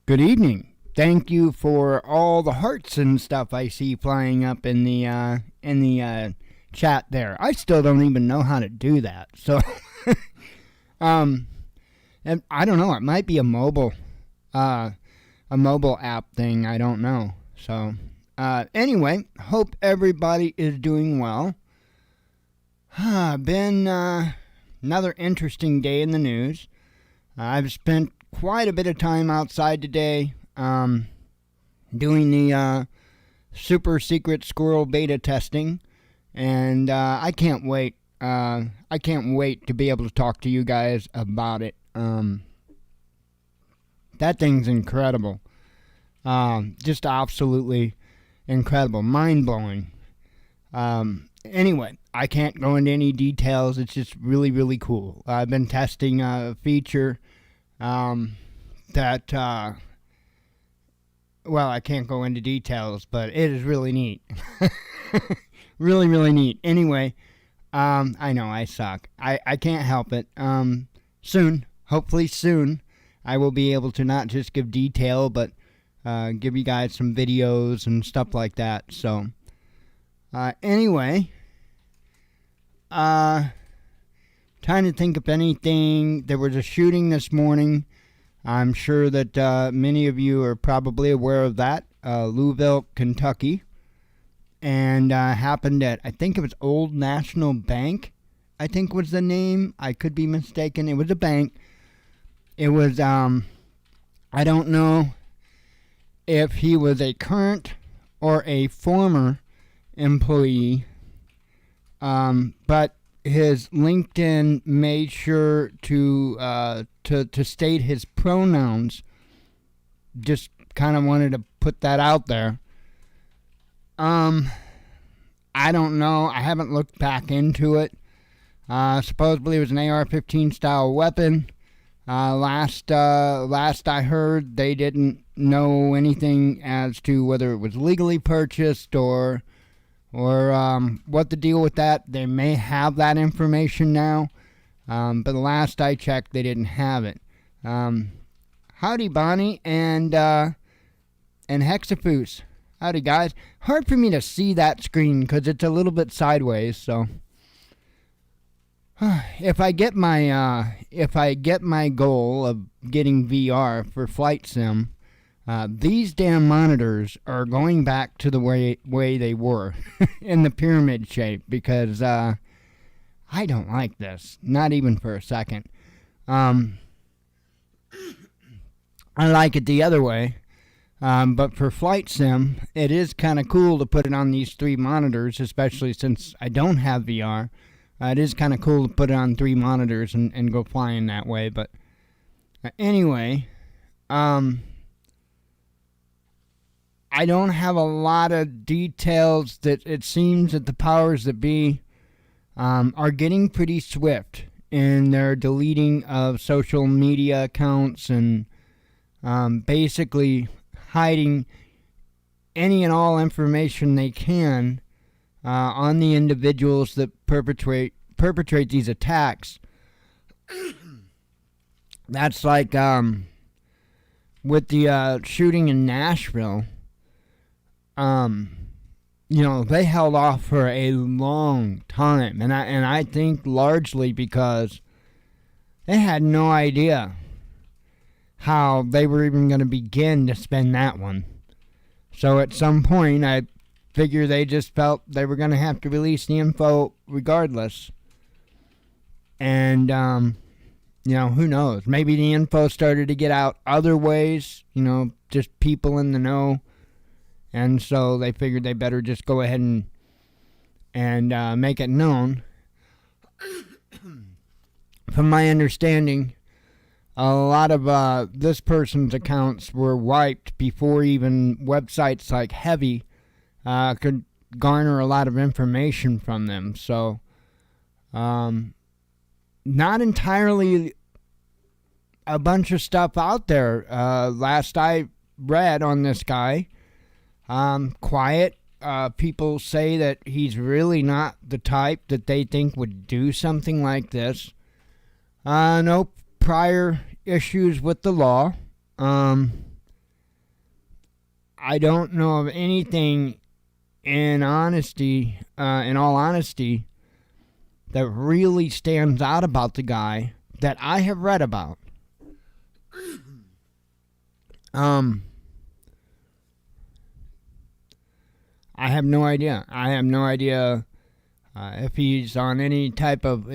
Good evening. Thank you for all the hearts and stuff I see flying up in the chat there. I still don't even know how to do that. So, um, and I don't know. It might be a mobile app thing. I don't know. So, anyway, hope everybody is doing well. Been another interesting day in the news. I've spent quite a bit of time outside today, doing the super secret squirrel beta testing, and I can't wait. I can't wait to be able to talk to you guys about it. That thing's incredible. Just absolutely incredible, mind blowing. Anyway, I can't go into any details. It's just really, really cool. I've been testing a feature that, well, I can't go into details, but it is really neat. Really, really neat. Anyway, I know I suck. I can't help it. Soon, hopefully soon, I will be able to not just give detail, but give you guys some videos and stuff like that. So, anyway, trying to think of anything. There was a shooting this morning. I'm sure that many of you are probably aware of that. Louisville, Kentucky. And happened at, I think it was Old National Bank, I think was the name. I could be mistaken. It was a bank. It was, I don't know if he was a current or a former employee, but his LinkedIn made sure to state his pronouns. Just kind of wanted to put that out there. I don't know. I haven't looked back into it. Supposedly it was an AR-15 style weapon. Last I heard, they didn't know anything as to whether it was legally purchased or what the deal with that. They may have that information now, but the last I checked, they didn't have it. Howdy, Bonnie and Hexafoos. Howdy, guys. Hard for me to see that screen because it's a little bit sideways. So, if I get my goal of getting VR for Flight Sim, these damn monitors are going back to the way they were in the pyramid shape because I don't like this, not even for a second. I like it the other way, but for Flight Sim, it is kind of cool to put it on these three monitors, especially since I don't have VR. It is kind of cool to put it on three monitors and go flying that way, but anyway, I don't have a lot of details. That it seems that the powers that be are getting pretty swift in their deleting of social media accounts and basically hiding any and all information they can on the individuals that perpetrate these attacks. That's like with the shooting in Nashville. They held off for a long time, and I think largely because they had no idea how they were even going to begin to spend that one. So at some point, I figure they just felt they were going to have to release the info regardless. And who knows? Maybe the info started to get out other ways. Just people in the know. And so they figured they better just go ahead and make it known. From my understanding, a lot of this person's accounts were wiped before even websites like Heavy could garner a lot of information from them. So, not entirely a bunch of stuff out there. Last I read on this guy, quiet. People say that he's really not the type that they think would do something like this. No prior issues with the law. I don't know of anything in all honesty, that really stands out about the guy that I have read about. I have no idea. If he was on any type of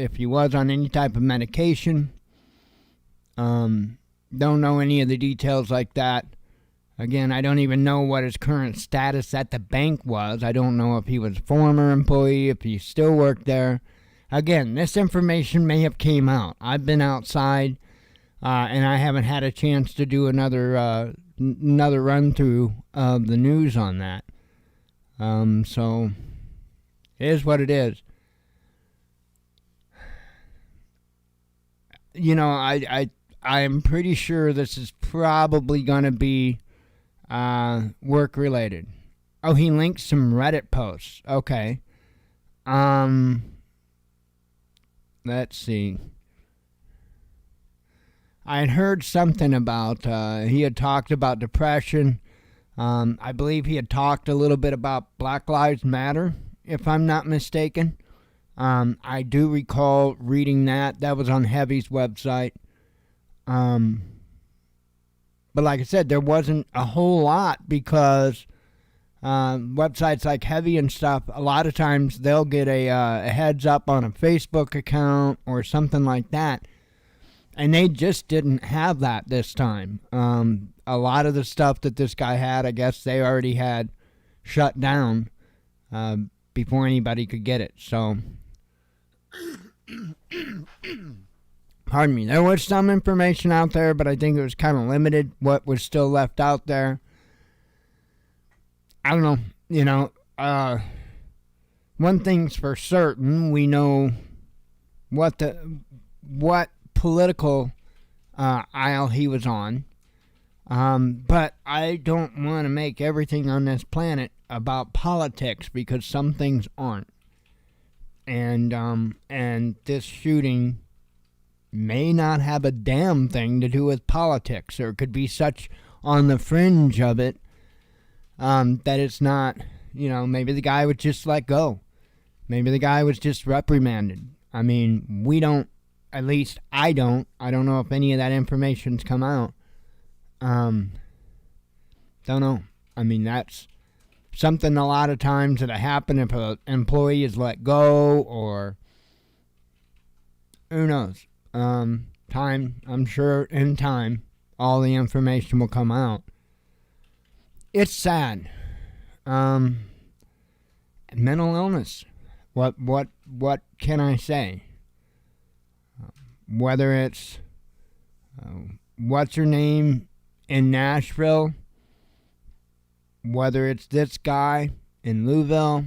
medication. Don't know any of the details like that. Again, I don't even know what his current status at the bank was. I don't know if he was a former employee, if he still worked there. Again, this information may have came out. I've been outside, and I haven't had a chance to do another run through of the news on that. So it is what it is. I'm pretty sure this is probably going to be work related. Oh, he linked some Reddit posts. Okay. Let's see. I had heard something about, he had talked about depression. I believe he had talked a little bit about Black Lives Matter, if I'm not mistaken. I do recall reading that. That was on Heavy's website. But like I said, there wasn't a whole lot because websites like Heavy and stuff, a lot of times they'll get a heads up on a Facebook account or something like that. And they just didn't have that this time. A lot of the stuff that this guy had, I guess they already had shut down before anybody could get it. So, pardon me, there was some information out there, but I think it was kind of limited what was still left out there. I don't know, one thing's for certain, we know what political aisle he was on. But I don't want to make everything on this planet about politics because some things aren't. And this shooting may not have a damn thing to do with politics, or it could be such on the fringe of it that it's not, maybe the guy was just let go. Maybe the guy was just reprimanded. I mean, we don't, at least I don't know if any of that information's come out. Don't know. I mean, that's something a lot of times that'll happen if an employee is let go, or who knows. I'm sure in time all the information will come out. It's sad. Mental illness. What can I say? Whether it's what's her name in Nashville, whether it's this guy in Louisville,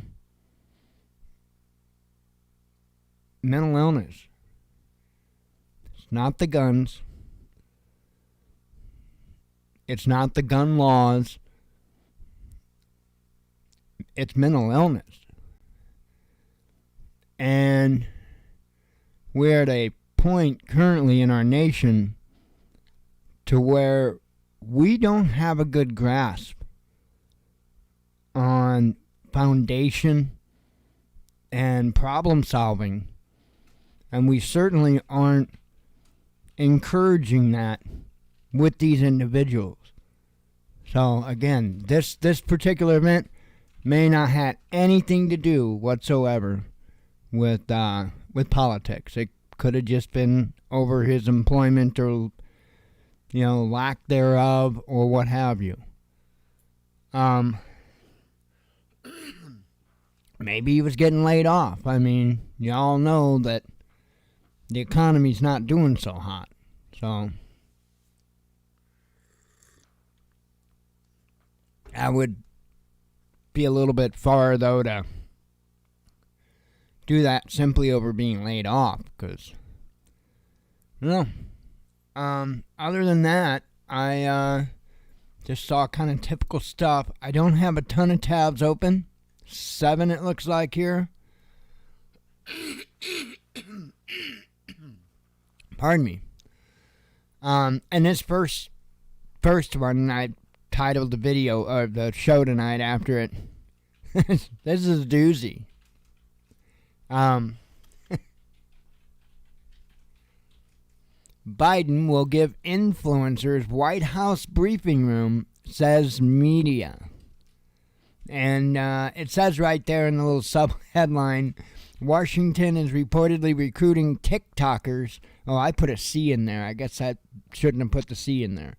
mental illness. It's not the guns. It's not the gun laws. It's mental illness. And we're at a point currently in our nation to where we don't have a good grasp on foundation and problem solving, and we certainly aren't encouraging that with these individuals. So again, this particular event may not have anything to do whatsoever with politics. It could have just been over his employment or lack thereof, or what have you. Maybe he was getting laid off. I mean, y'all know that the economy's not doing so hot. So I would be a little bit far, though, to do that simply over being laid off, because other than that, I just saw kind of typical stuff. I don't have a ton of tabs open. 7 it looks like here. Pardon me. And this first one, I titled the video or the show tonight after it. This is a doozy. Biden will give influencers White House briefing room, says media. And it says right there in the little sub-headline, Washington is reportedly recruiting TikTockers. Oh, I put a C in there. I guess I shouldn't have put the C in there.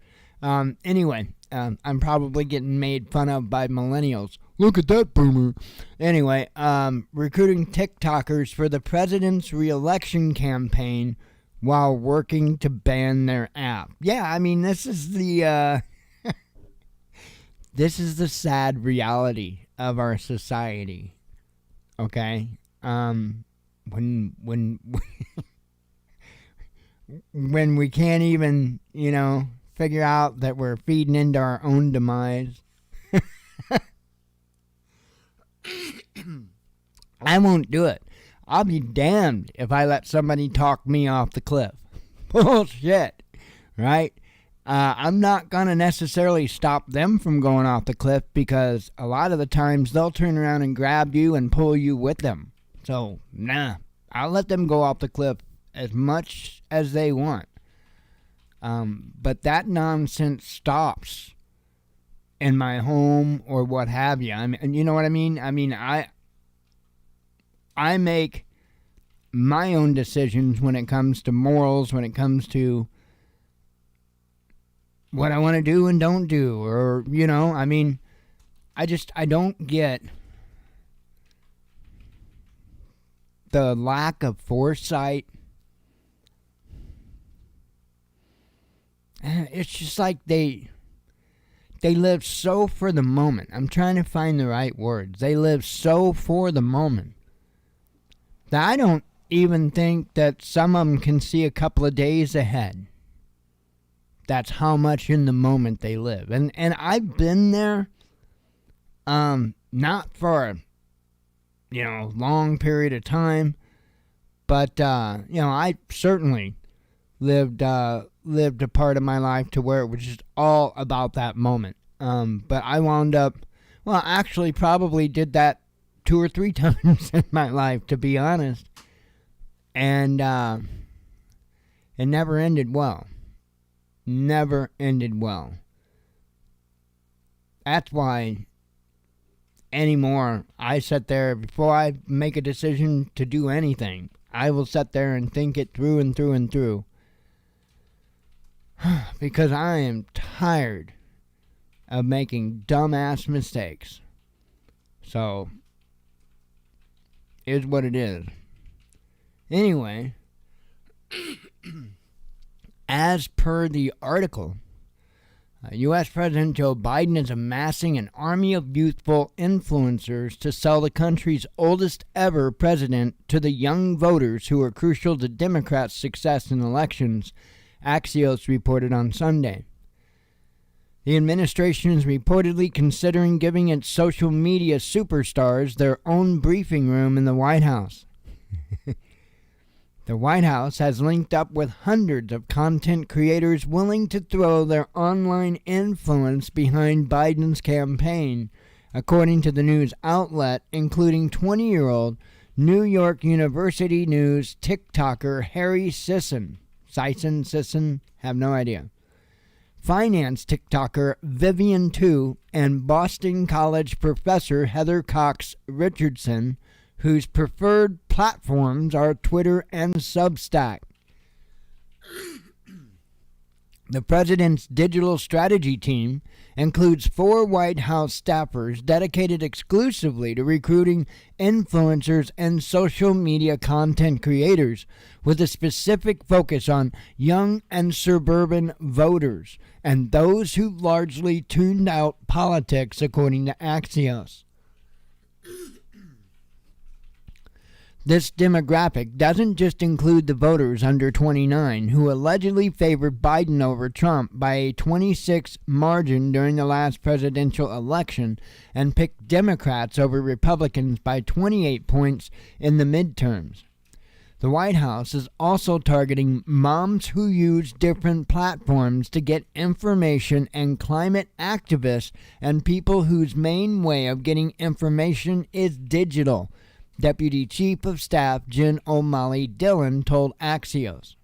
Anyway, I'm probably getting made fun of by millennials. Look at that boomer. Anyway, recruiting TikTokers for the president's re-election campaign while working to ban their app. Yeah, I mean, this is the this is the sad reality of our society. Okay? When when we can't even, figure out that we're feeding into our own demise. I won't do it. I'll be damned if I let somebody talk me off the cliff. Bullshit, right? I'm not going to necessarily stop them from going off the cliff because a lot of the times they'll turn around and grab you and pull you with them. So, nah, I'll let them go off the cliff as much as they want. But that nonsense stops in my home or what have you. I mean, you know what I mean? I mean, I make my own decisions when it comes to morals, when it comes to what I want to do and don't do. Or, I mean, I don't get the lack of foresight. It's just like they live so for the moment. I'm trying to find the right words. They live so for the moment that I don't even think that some of them can see a couple of days ahead. That's how much in the moment they live. And I've been there, not for a long period of time, but I certainly lived a part of my life to where it was just all about that moment. But I wound up, actually probably did that 2 or 3 times in my life, to be honest. And it never ended well. Never ended well. That's why anymore I sit there, before I make a decision to do anything, I will sit there and think it through and through and through. Because I am tired of making dumbass mistakes. So, is what it is. Anyway, as per the article, U.S. President Joe Biden is amassing an army of youthful influencers to sell the country's oldest ever president to the young voters who are crucial to Democrats' success in elections, Axios reported on Sunday. The administration is reportedly considering giving its social media superstars their own briefing room in the White House. The White House has linked up with hundreds of content creators willing to throw their online influence behind Biden's campaign, according to the news outlet, including 20-year-old New York University News TikToker Harry Sisson, have no idea, finance TikToker Vivian Tu, and Boston College professor Heather Cox Richardson, whose preferred platforms are Twitter and Substack. The president's digital strategy team includes 4 White House staffers dedicated exclusively to recruiting influencers and social media content creators, with a specific focus on young and suburban voters and those who largely tuned out politics, according to Axios. This demographic doesn't just include the voters under 29 who allegedly favored Biden over Trump by a 26 margin during the last presidential election and picked Democrats over Republicans by 28 points in the midterms. The White House is also targeting moms who use different platforms to get information and climate activists and people whose main way of getting information is digital, Deputy Chief of Staff Jen O'Malley Dillon told Axios.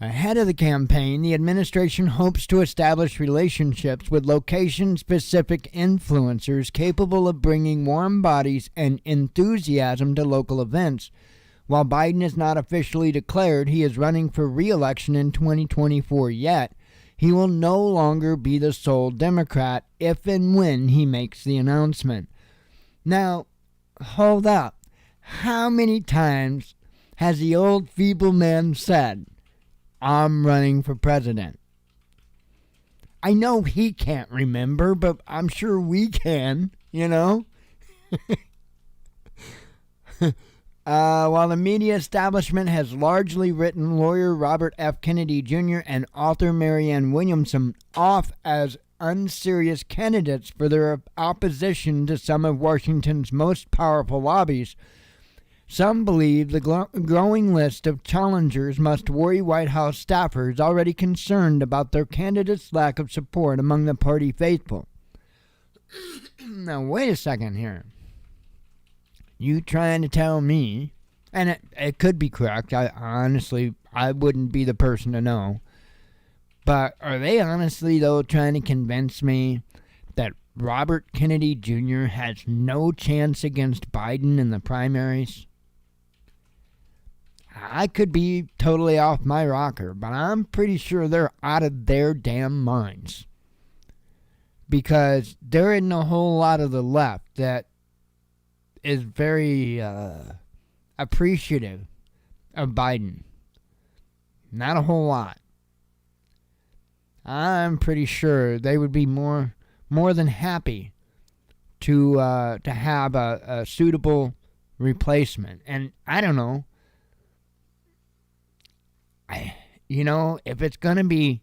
Ahead of the campaign, the administration hopes to establish relationships with location-specific influencers capable of bringing warm bodies and enthusiasm to local events. While Biden is not officially declared he is running for re-election in 2024 yet, he will no longer be the sole Democrat if and when he makes the announcement. Now, hold up. How many times has the old feeble man said, "I'm running for president"? I know he can't remember, but I'm sure we can, you know? While the media establishment has largely written lawyer Robert F. Kennedy Jr. and author Marianne Williamson off as unserious candidates for their opposition to some of Washington's most powerful lobbies, some believe the growing list of challengers must worry White House staffers already concerned about their candidates' lack of support among the party faithful. Now, wait a second here. You trying to tell me, and it could be correct, I wouldn't be the person to know, but are they honestly, though, trying to convince me that Robert Kennedy Jr. has no chance against Biden in the primaries? I could be totally off my rocker, but I'm pretty sure they're out of their damn minds. Because there isn't a whole lot of the left that is very appreciative of Biden. Not a whole lot. I'm pretty sure they would be more than happy to have a suitable replacement. And I don't know. If it's gonna be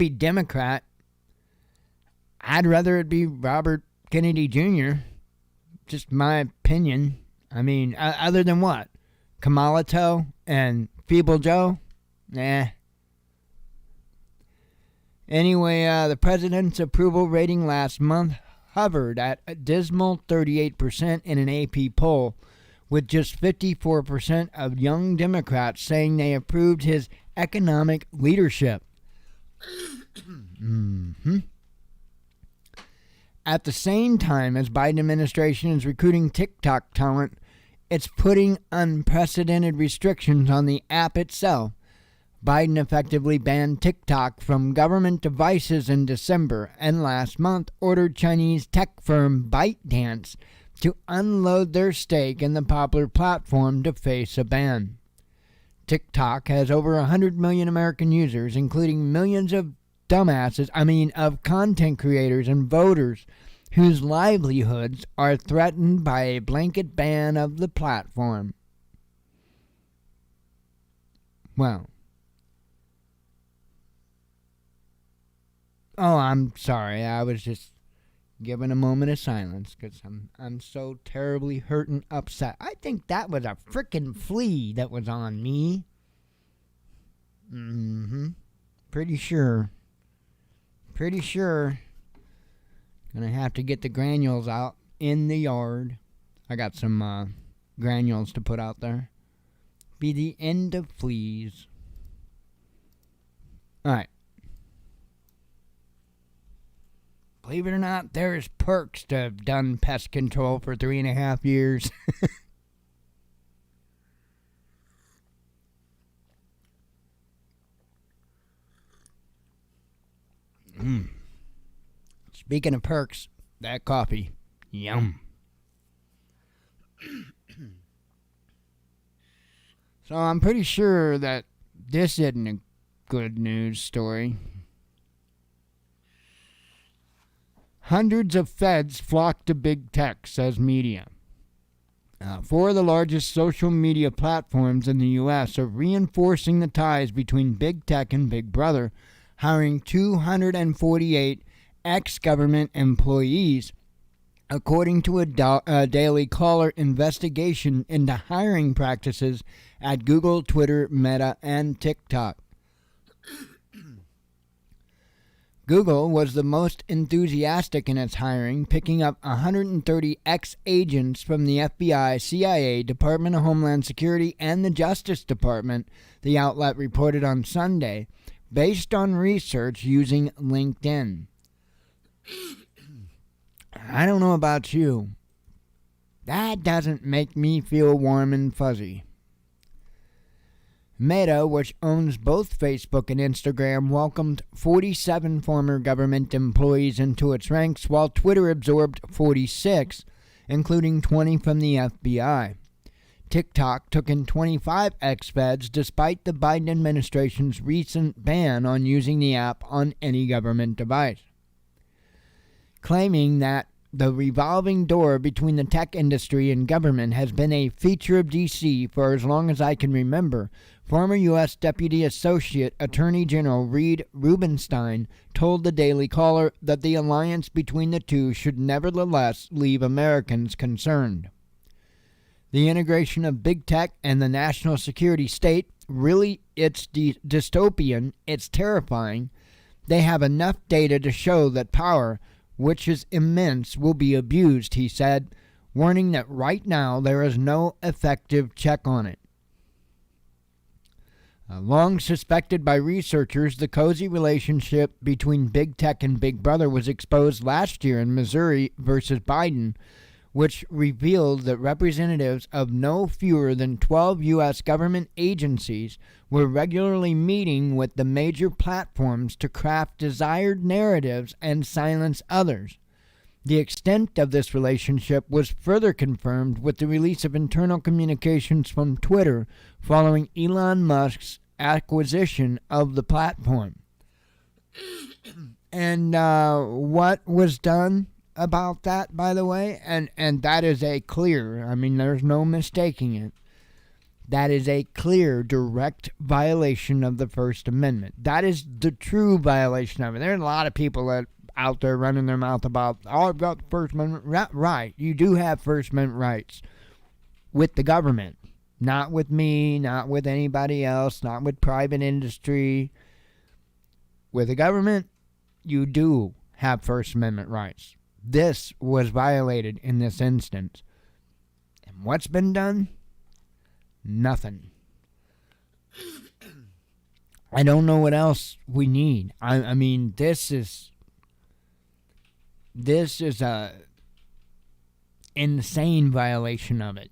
Democrat, I'd rather it be Robert Kennedy Jr. Just my opinion. I mean, other than what? Kamala Toe and Feeble Joe? Nah. Anyway, the president's approval rating last month hovered at a dismal 38% in an AP poll, with just 54% of young Democrats saying they approved his economic leadership. At the same time as Biden administration is recruiting TikTok talent, it's putting unprecedented restrictions on the app itself. Biden effectively banned TikTok from government devices in December, and last month ordered Chinese tech firm ByteDance to unload their stake in the popular platform to face a ban. TikTok has over 100 million American users, including millions of of content creators and voters whose livelihoods are threatened by a blanket ban of the platform. Well. Oh, I'm sorry. I was just giving a moment of silence because I'm so terribly hurt and upset. I think that was a frickin' flea that was on me. Pretty sure. Gonna have to get the granules out in the yard. I got some granules to put out there. Be the end of fleas. Alright. Believe it or not, there's perks to have done pest control for 3.5 years. Speaking of perks, that coffee, yum. So I'm pretty sure that this isn't a good news story. Hundreds of feds flock to big tech, says media. Four of the largest social media platforms in the U.S. are reinforcing the ties between big tech and Big Brother, hiring 248 ex-government employees according to a Daily Caller investigation into hiring practices at Google, Twitter, Meta, and TikTok. Google was the most enthusiastic in its hiring, picking up 130 ex-agents from the FBI, CIA, Department of Homeland Security, and the Justice Department, the outlet reported on Sunday, based on research using LinkedIn. I don't know about you. That doesn't make me feel warm and fuzzy. Meta, which owns both Facebook and Instagram, welcomed 47 former government employees into its ranks, while Twitter absorbed 46, including 20 from the FBI. TikTok took in 25 ex-feds despite the Biden administration's recent ban on using the app on any government device. Claiming that the revolving door between the tech industry and government has been a feature of D.C. for as long as I can remember, former U.S. Deputy Associate Attorney General Reed Rubenstein told the Daily Caller that the alliance between the two should nevertheless leave Americans concerned. The integration of big tech and the national security state, really, it's dystopian, it's terrifying. They have enough data to show that power, which is immense, will be abused, he said, warning that right now there is no effective check on it. Long suspected by researchers, the cozy relationship between big tech and Big Brother was exposed last year in Missouri versus Biden, which revealed that representatives of no fewer than 12 U.S. government agencies were regularly meeting with the major platforms to craft desired narratives and silence others. The extent of this relationship was further confirmed with the release of internal communications from Twitter following Elon Musk's acquisition of the platform. And what was done about that, by the way, and that is a clear, I mean, there's no mistaking it, that is a clear, direct violation of the First Amendment. That is the true violation of it. There's a lot of people that out there running their mouth about, oh, I've got the First Amendment. Right, you do have First Amendment rights with the government, not with me, not with anybody else, not with private industry. With the government, you do have First Amendment rights. This was violated in this instance. And what's been done? Nothing. I don't know what else we need. I mean, this is a insane violation of it.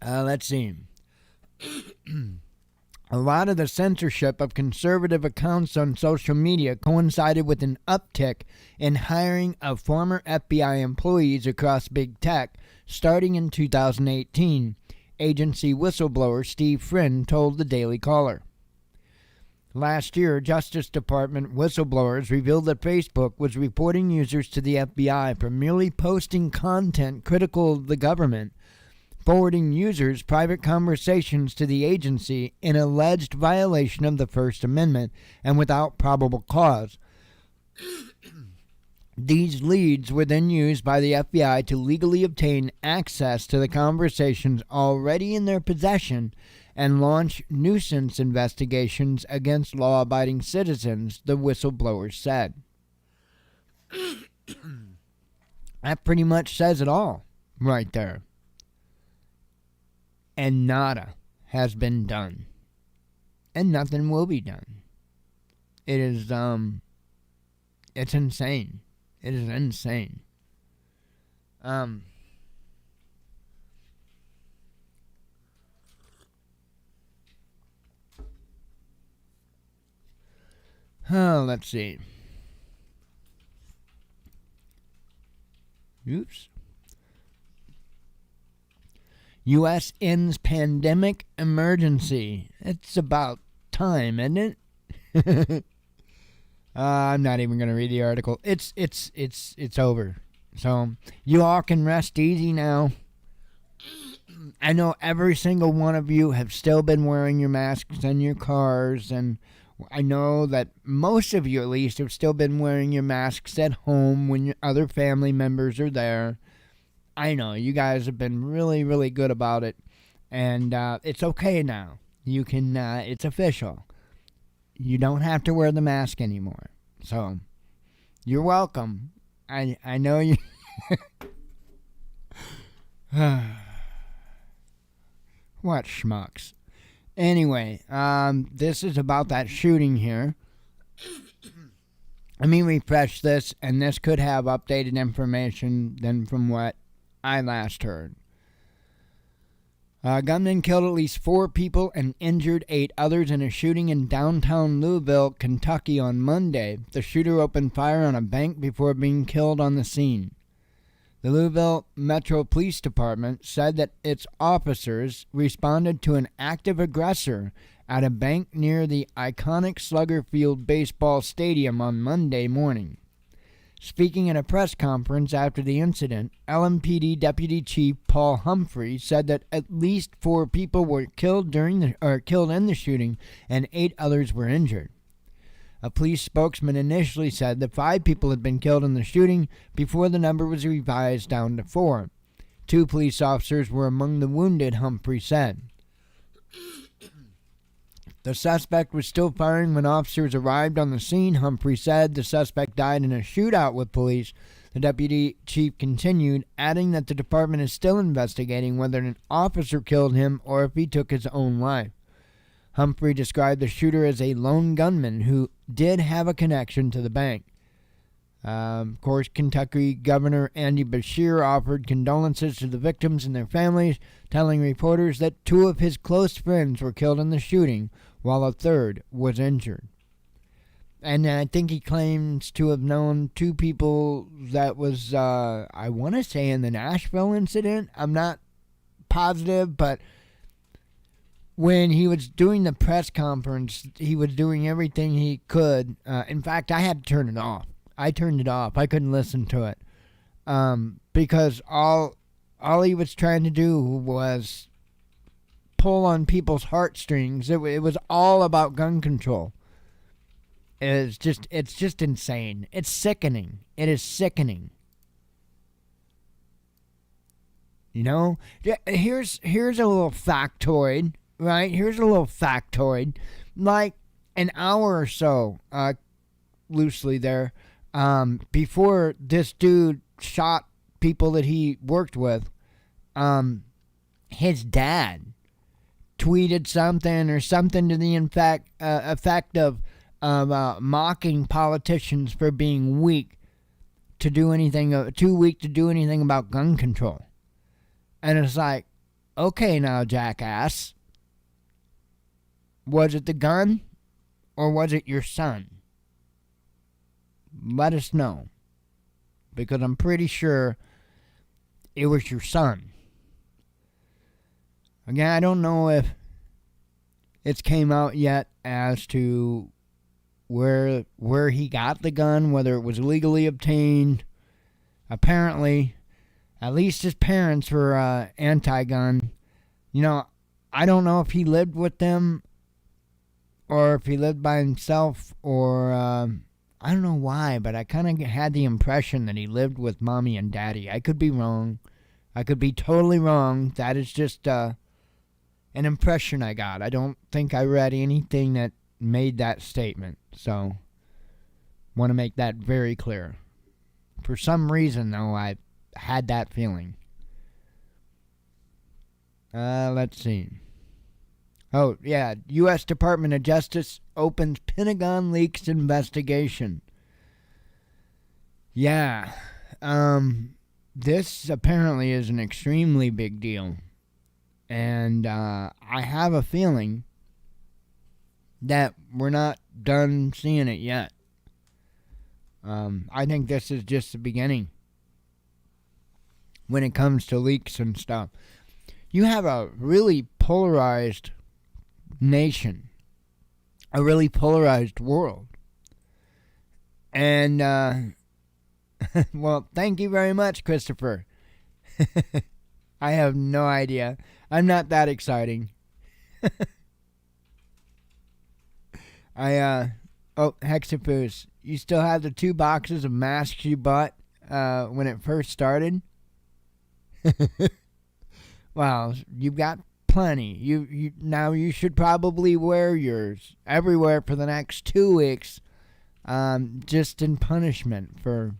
Let's see. A lot of the censorship of conservative accounts on social media coincided with an uptick in hiring of former FBI employees across big tech starting in 2018, agency whistleblower Steve Friend told the Daily Caller. Last year, Justice Department whistleblowers revealed that Facebook was reporting users to the FBI for merely posting content critical of the government, forwarding users' private conversations to the agency in alleged violation of the First Amendment and without probable cause. These leads were then used by the FBI to legally obtain access to the conversations already in their possession and launch nuisance investigations against law-abiding citizens, the whistleblowers said. That pretty much says it all right there. And nada has been done. And nothing will be done. It is, it's insane. It is insane. Oh, let's see. Oops. U.S. ends pandemic emergency. It's about time, isn't it? I'm not even going to read the article. It's over. So you all can rest easy now. I know every single one of you have still been wearing your masks in your cars and I know that most of you, at least, have still been wearing your masks at home when your other family members are there. I know you guys have been really, really good about it, and it's okay now. You can. It's official. You don't have to wear the mask anymore. So, you're welcome. I know you. What schmucks. Anyway, this is about that shooting here. Let me refresh this, and this could have updated information than from what I last heard. Gunmen killed at least 4 people and injured 8 others in a shooting in downtown Louisville, Kentucky on Monday. The shooter opened fire on a bank before being killed on the scene. The Louisville Metro Police Department said that its officers responded to an active aggressor at a bank near the iconic Slugger Field baseball stadium on Monday morning. Speaking at a press conference after the incident, LMPD Deputy Chief Paul Humphrey said that at least 4 people were killed in the shooting and 8 others were injured. A police spokesman initially said that 5 people had been killed in the shooting before the number was revised down to 4. 2 police officers were among the wounded, Humphrey said. The suspect was still firing when officers arrived on the scene, Humphrey said. The suspect died in a shootout with police. The deputy chief continued, adding that the department is still investigating whether an officer killed him or if he took his own life. Humphrey described the shooter as a lone gunman who did have a connection to the bank. Of course, Kentucky Governor Andy Beshear offered condolences to the victims and their families, telling reporters that 2 of his close friends were killed in the shooting, while a 3rd was injured. And I think he claims to have known 2 people that was, I want to say in the Nashville incident. I'm not positive, but when he was doing the press conference, he was doing everything he could. In fact, I had to turn it off. I turned it off. I couldn't listen to it because all he was trying to do was pull on people's heartstrings. It was all about gun control. It's just insane. It's sickening. It is sickening. You know, here's a little factoid. Right? Here's a little factoid. Like an hour or so, loosely there, before this dude shot people that he worked with, his dad tweeted something to the effect of mocking politicians for being weak to do anything, too weak to do anything about gun control. And it's like, okay now, jackass. Was it the gun, or was it your son? Let us know, because I'm pretty sure it was your son. Again, I don't know if it's came out yet as to where he got the gun, whether it was legally obtained. Apparently, at least his parents were anti-gun. You know, I don't know if he lived with them or if he lived by himself, or I don't know why, but I kind of had the impression that he lived with mommy and daddy. I could be wrong. I could be totally wrong. That is just an impression I got. I don't think I read anything that made that statement. So, want to make that very clear. For some reason, though, I had that feeling. Let's see. Oh, yeah. U.S. Department of Justice opens Pentagon leaks investigation. Yeah. This apparently is an extremely big deal. And I have a feeling that we're not done seeing it yet. I think this is just the beginning when it comes to leaks and stuff. You have a really polarized nation, a really polarized world. And, well, thank you very much, Christopher. I have no idea. I'm not that exciting. Hexafus, you still have the 2 boxes of masks you bought when it first started? Well, you've got plenty. Now you should probably wear yours everywhere for the next 2 weeks, just in punishment for.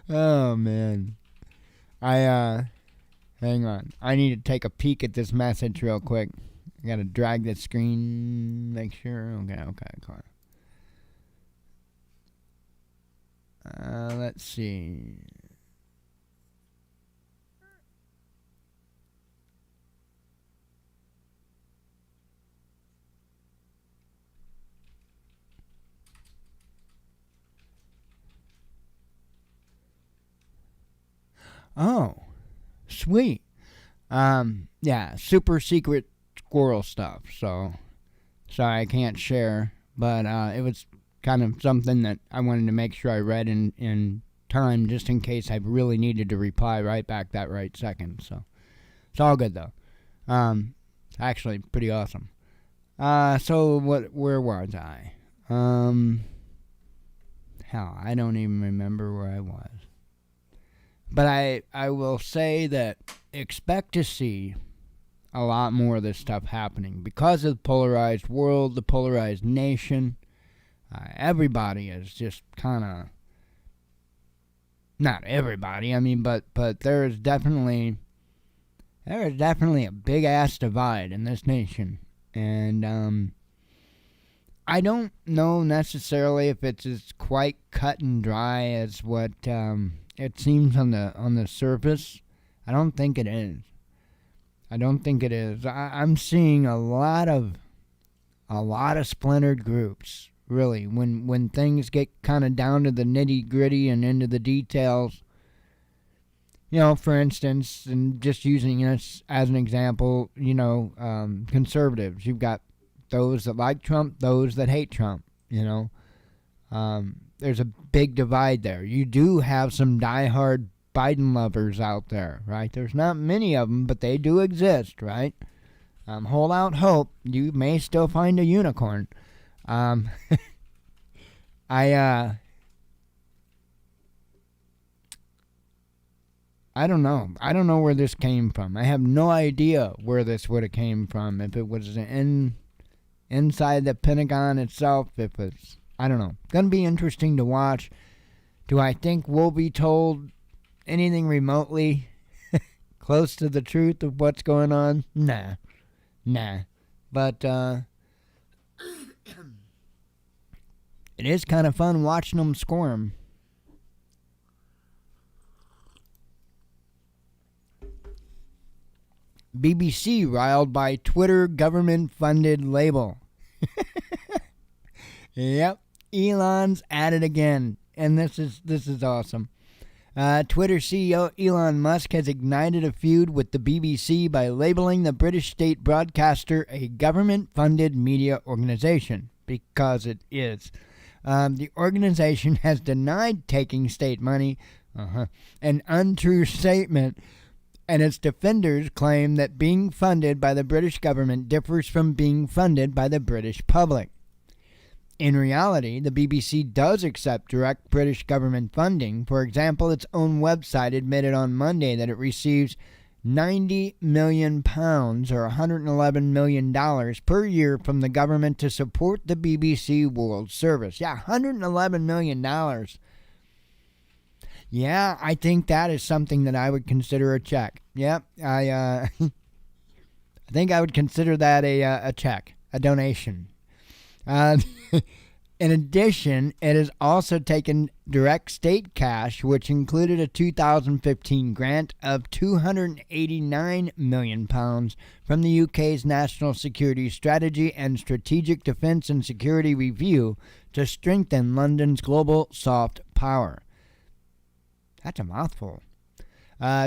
Oh man, hang on. I need to take a peek at this message real quick. I gotta drag the screen, make sure. Okay, cool. Let's see. Oh, sweet. Yeah, super secret squirrel stuff. So, sorry I can't share, but it was kind of something that I wanted to make sure I read in time, just in case I really needed to reply right back that right second. So, it's all good though. Actually, pretty awesome. So where was I? Hell, I don't even remember where I was. But I will say that expect to see a lot more of this stuff happening because of the polarized world, the polarized nation. Everybody is just kind of, not everybody, I mean, but there is definitely a big ass divide in this nation, and I don't know necessarily if it's as quite cut and dry as what it seems on the surface. I don't think it is. I'm seeing a lot of splintered groups. Really, when things get kind of down to the nitty gritty and into the details. You know, for instance, and just using this as an example, conservatives. You've got those that like Trump, those that hate Trump. There's a big divide there. You do have some diehard Biden lovers out there, right? There's not many of them, but they do exist, right? Hold out hope. You may still find a unicorn. I don't know. I don't know where this came from. I have no idea where this would have came from. If it was inside the Pentagon itself, if it's, I don't know. Gonna be interesting to watch. Do I think we'll be told anything remotely close to the truth of what's going on? Nah. But it is kind of fun watching them squirm. BBC riled by Twitter government-funded label. Yep, Elon's at it again, and this is awesome. Twitter CEO Elon Musk has ignited a feud with the BBC by labeling the British state broadcaster a government-funded media organization, because it is. The organization has denied taking state money, an untrue statement, and its defenders claim that being funded by the British government differs from being funded by the British public. In reality, the BBC does accept direct British government funding. For example, its own website admitted on Monday that it receives £90 million, or $111 million per year from the government to support the BBC World Service. Yeah, $111 million. Yeah, I think that is something that I would consider a check. Yep, I think I would consider that a check, a donation. In addition, it has also taken direct state cash, which included a 2015 grant of £289 million from the UK's National Security Strategy and Strategic Defence and Security Review to strengthen London's global soft power. That's a mouthful.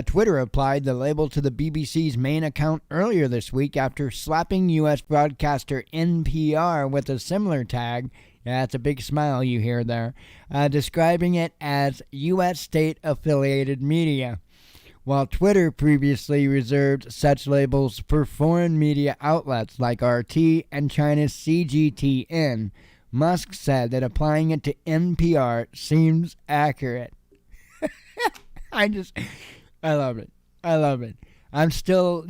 Twitter applied the label to the BBC's main account earlier this week after slapping U.S. broadcaster NPR with a similar tag. Yeah, that's a big smile you hear there. Describing it as U.S. state-affiliated media. While Twitter previously reserved such labels for foreign media outlets like RT and China's CGTN, Musk said that applying it to NPR seems accurate. I love it. I love it. I'm still,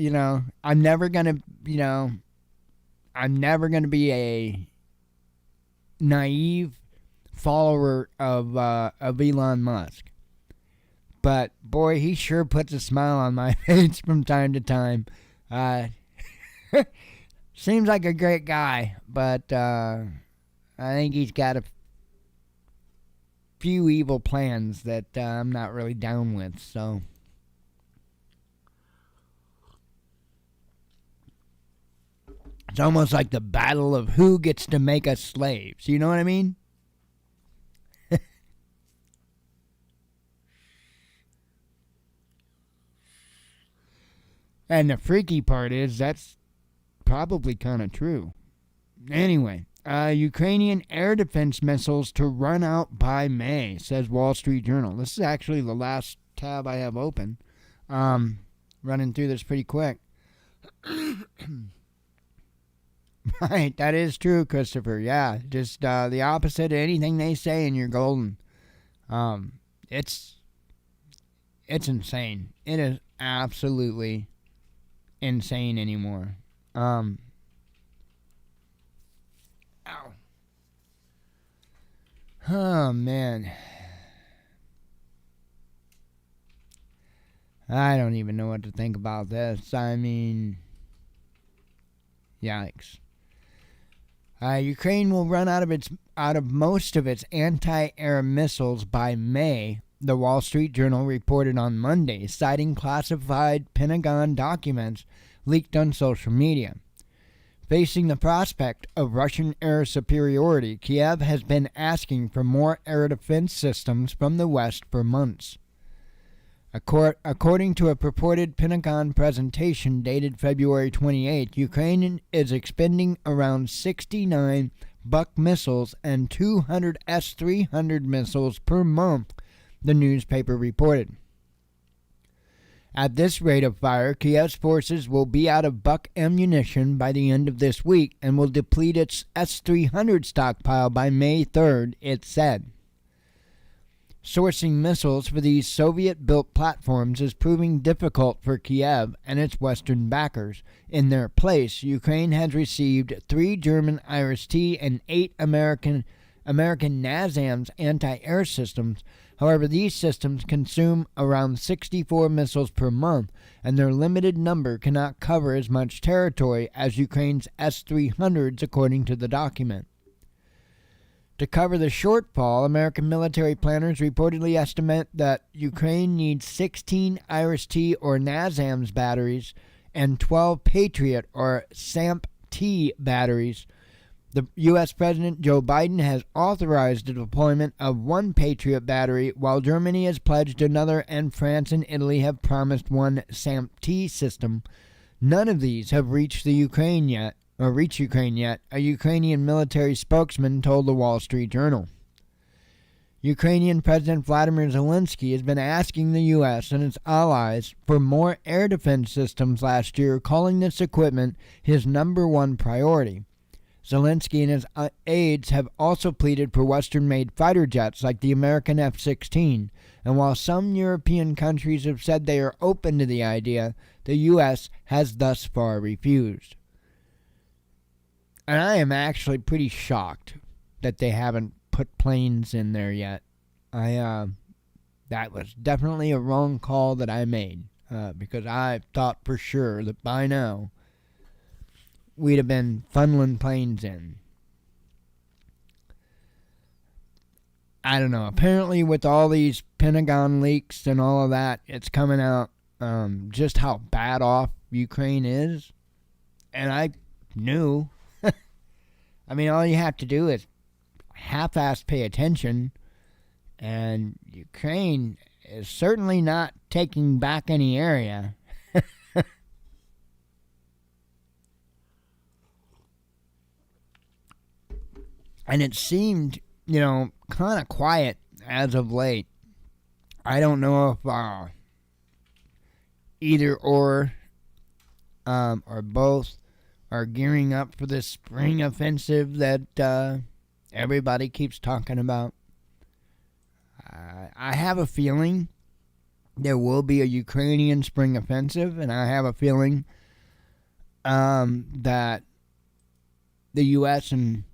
I'm never going to, I'm never going to be a naive follower of Elon Musk. But boy, he sure puts a smile on my face from time to time. Seems like a great guy, but I think he's got a few evil plans that I'm not really down with. So it's almost like the battle of who gets to make us slaves. You know what I mean? And the freaky part is that's probably kind of true. Anyway, Ukrainian air defense missiles to run out by May, says Wall Street Journal. This is actually the last tab I have open. Running through this pretty quick. Right, that is true, Christopher. Yeah, just the opposite of anything they say, and you're golden. It's insane. It is absolutely insane anymore. Ow. Oh, man. I don't even know what to think about this. I mean, yikes. Ukraine will run out of most of its anti-air missiles by May, the Wall Street Journal reported on Monday, citing classified Pentagon documents leaked on social media. Facing the prospect of Russian air superiority, Kiev has been asking for more air defense systems from the West for months. According to a purported Pentagon presentation dated February 28, Ukraine is expending around 69 Buck missiles and 200 S-300 missiles per month, the newspaper reported. At this rate of fire, Kiev's forces will be out of Buck ammunition by the end of this week and will deplete its S-300 stockpile by May 3rd, it said. Sourcing missiles for these Soviet-built platforms is proving difficult for Kiev and its Western backers. In their place, Ukraine has received 3 German IRIS-T and 8 American NASAMS anti-air systems. However, these systems consume around 64 missiles per month, and their limited number cannot cover as much territory as Ukraine's S-300s, according to the document. To cover the shortfall, American military planners reportedly estimate that Ukraine needs 16 IRIS-T or NASAMS batteries and 12 Patriot or SAMP-T batteries. The U.S. President Joe Biden has authorized the deployment of 1 Patriot battery, while Germany has pledged another and France and Italy have promised 1 SAMP-T system. None of these have reached Ukraine yet, a Ukrainian military spokesman told the Wall Street Journal. Ukrainian President Vladimir Zelensky has been asking the U.S. and its allies for more air defense systems last year, calling this equipment his number one priority. Zelensky and his aides have also pleaded for Western-made fighter jets like the American F-16, and while some European countries have said they are open to the idea, the U.S. has thus far refused. And I am actually pretty shocked that they haven't put planes in there yet. That was definitely a wrong call that I made, because I thought for sure that by now we'd have been funneling planes in. I don't know. Apparently with all these Pentagon leaks and all of that, it's coming out just how bad off Ukraine is. And I knew. I mean, all you have to do is half-assed pay attention, and Ukraine is certainly not taking back any area. And it seemed, kind of quiet as of late. I don't know if either or both are gearing up for this spring offensive that everybody keeps talking about. I have a feeling there will be a Ukrainian spring offensive, and I have a feeling that the U.S. and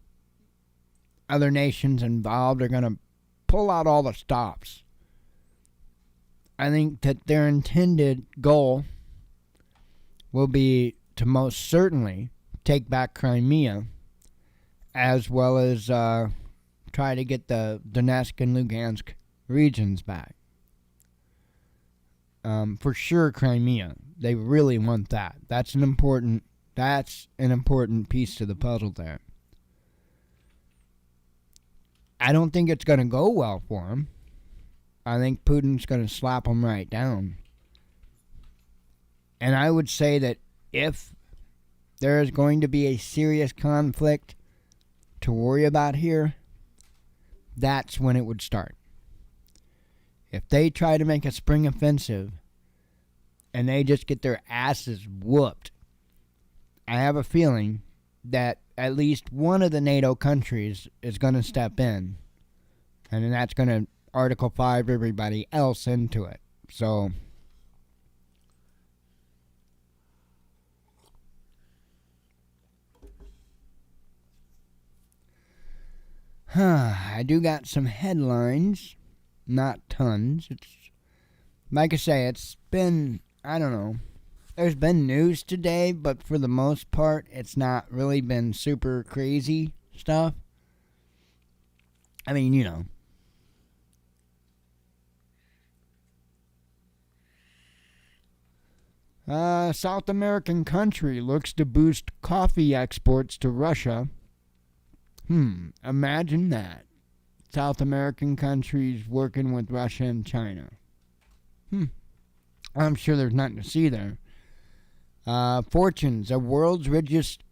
other nations involved are going to pull out all the stops. I think that their intended goal will be to most certainly take back Crimea, as well as try to get the Donetsk and Lugansk regions back. For sure, Crimea. They really want that. That's an important piece to the puzzle there. I don't think it's going to go well for them. I think Putin's going to slap them right down. And I would say that if there is going to be a serious conflict to worry about here, that's when it would start. If they try to make a spring offensive and they just get their asses whooped, I have a feeling that at least one of the NATO countries is going to step in, and then that's going to Article 5 everybody else into it. So I do got some headlines, not tons. It's like I say, it's been, I don't know, there's been news today, but for the most part, it's not really been super crazy stuff. I mean, you know. South American country looks to boost coffee exports to Russia. Imagine that. South American countries working with Russia and China. I'm sure there's nothing to see there. Fortunes of world's richest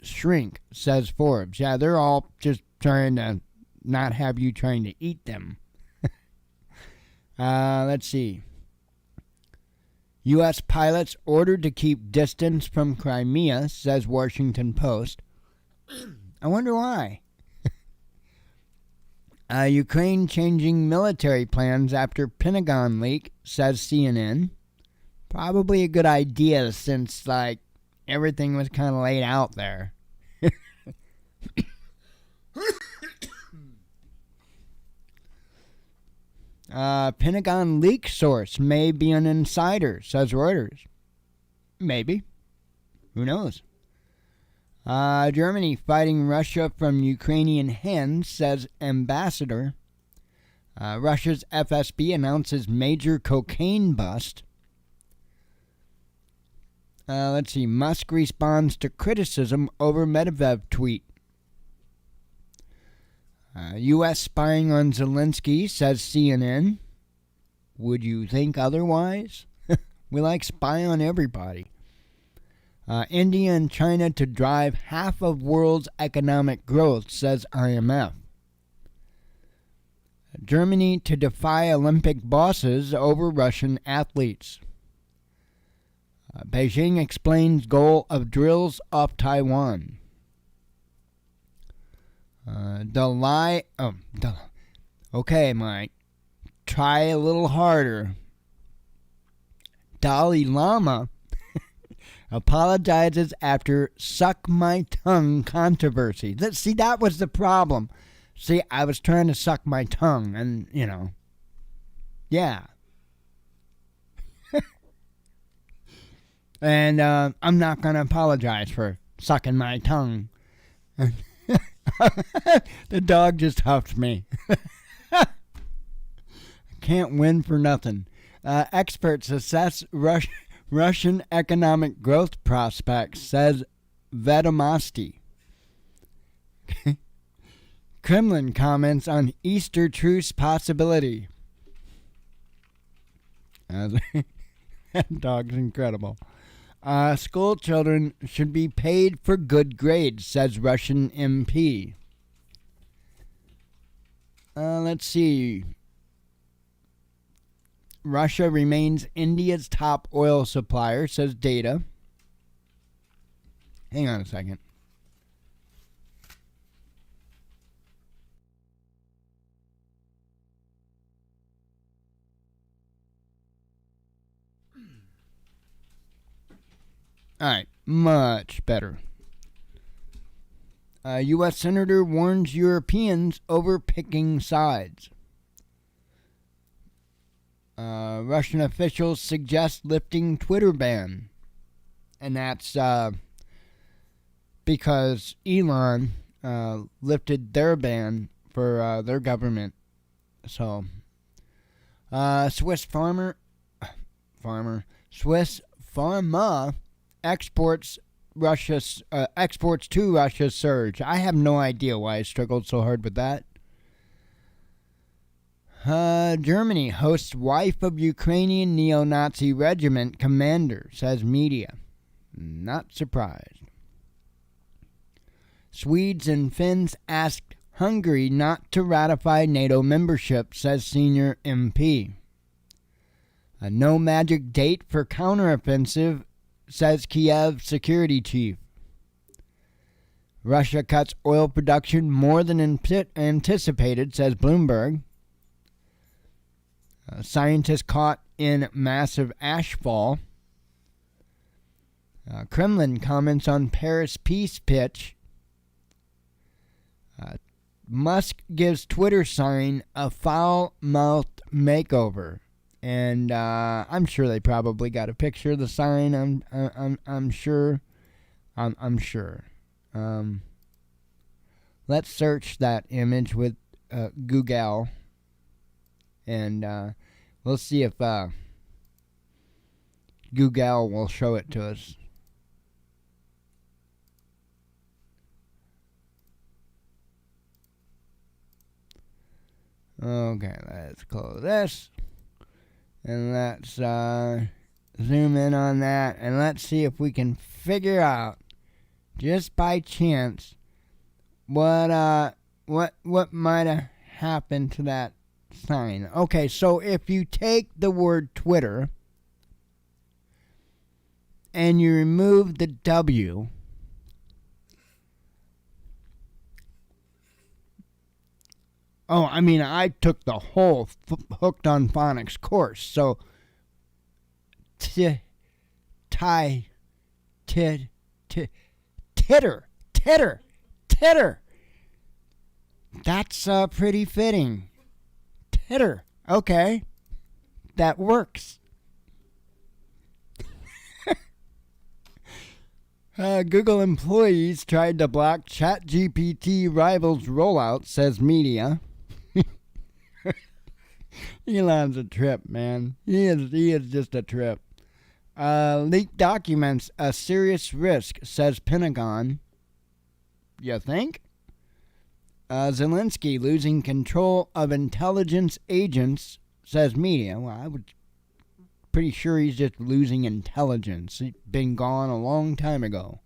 shrink, says Forbes. Yeah, they're all just trying to not have you trying to eat them. Let's see. U.S. pilots ordered to keep distance from Crimea, says Washington Post. I wonder why. Ukraine changing military plans after Pentagon leak, says CNN. Probably a good idea since, like, everything was kind of laid out there. Pentagon leak source may be an insider, says Reuters. Maybe. Who knows? Germany fighting Russia from Ukrainian hands, says ambassador. Russia's FSB announces major cocaine bust. Let's see. Musk responds to criticism over Medvedev tweet. U.S. spying on Zelensky, says CNN. Would you think otherwise? We like spy on everybody. India and China to drive half of world's economic growth, says IMF. Germany to defy Olympic bosses over Russian athletes. Beijing explains goal of drills off Taiwan. Okay, Mike. Try a little harder. Dalai Lama apologizes after suck my tongue controversy. See, that was the problem. See, I was trying to suck my tongue, and, you know, yeah. And I'm not going to apologize for sucking my tongue. The dog just huffed me. Can't win for nothing. Experts assess Russian economic growth prospects, says Vedomosti. Kremlin comments on Easter truce possibility. That dog's incredible. School children should be paid for good grades, says Russian MP. Let's see. Russia remains India's top oil supplier, says data. Hang on a second. All right, much better. U.S. Senator warns Europeans over picking sides. Russian officials suggest lifting Twitter ban. And that's because Elon lifted their ban for their government. So, Swiss pharma exports to Russia surge. I have no idea why I struggled so hard with that. Germany hosts wife of Ukrainian neo-Nazi regiment commander, says media. Not surprised. Swedes and Finns asked Hungary not to ratify NATO membership, says senior MP. No magic date for counteroffensive, says Kiev security chief. Russia cuts oil production more than anticipated, says Bloomberg. Scientists caught in massive ashfall. Kremlin comments on Paris peace pitch. Musk gives Twitter sign a foul-mouthed makeover. And I'm sure they probably got a picture of the sign. I'm sure. Let's search that image with Google, and we'll see if Google will show it to us. Okay, let's close this. And let's zoom in on that, and let's see if we can figure out, just by chance, what might have happened to that sign. Okay, so if you take the word Twitter and you remove the W, I took the whole Hooked on Phonics course. So, titter. That's pretty fitting. Titter. Okay. That works. Google employees tried to block ChatGPT rivals rollout, says media. Elon's a trip, man. He is just a trip. Leaked documents, a serious risk, says Pentagon. You think? Zelensky losing control of intelligence agents, says media. Well, I was pretty sure he's just losing intelligence. He's been gone a long time ago.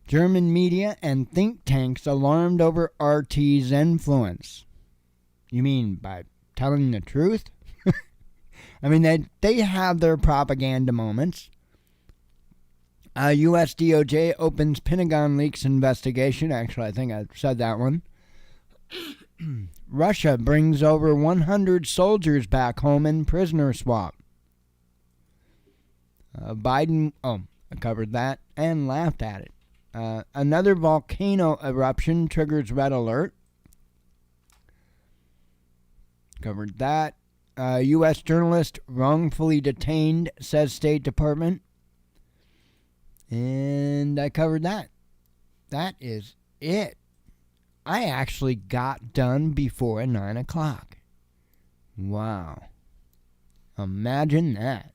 German media and think tanks alarmed over RT's influence. You mean by telling the truth? They have their propaganda moments. U.S. DOJ opens Pentagon leaks investigation. Actually, I think I said that one. Russia brings over 100 soldiers back home in prisoner swap. Biden, I covered that and laughed at it. Another volcano eruption triggers red alert. Covered that. U.S. journalist wrongfully detained, says State Department. And I covered that. That is it. I actually got done before 9 o'clock. Wow. Imagine that.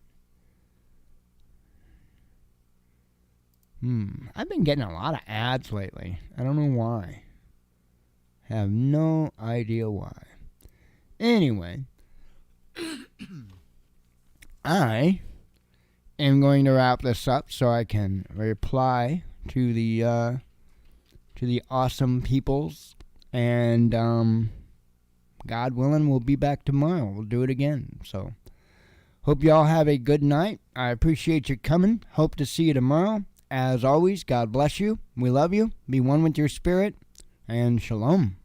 I've been getting a lot of ads lately. I don't know why. Have no idea why. Anyway, I am going to wrap this up so I can reply to the awesome peoples, and God willing, we'll be back tomorrow. We'll do it again. So Hope y'all have a good night. I appreciate you coming. Hope to see you tomorrow. As always, God bless you. We love you. Be one with your spirit. And shalom.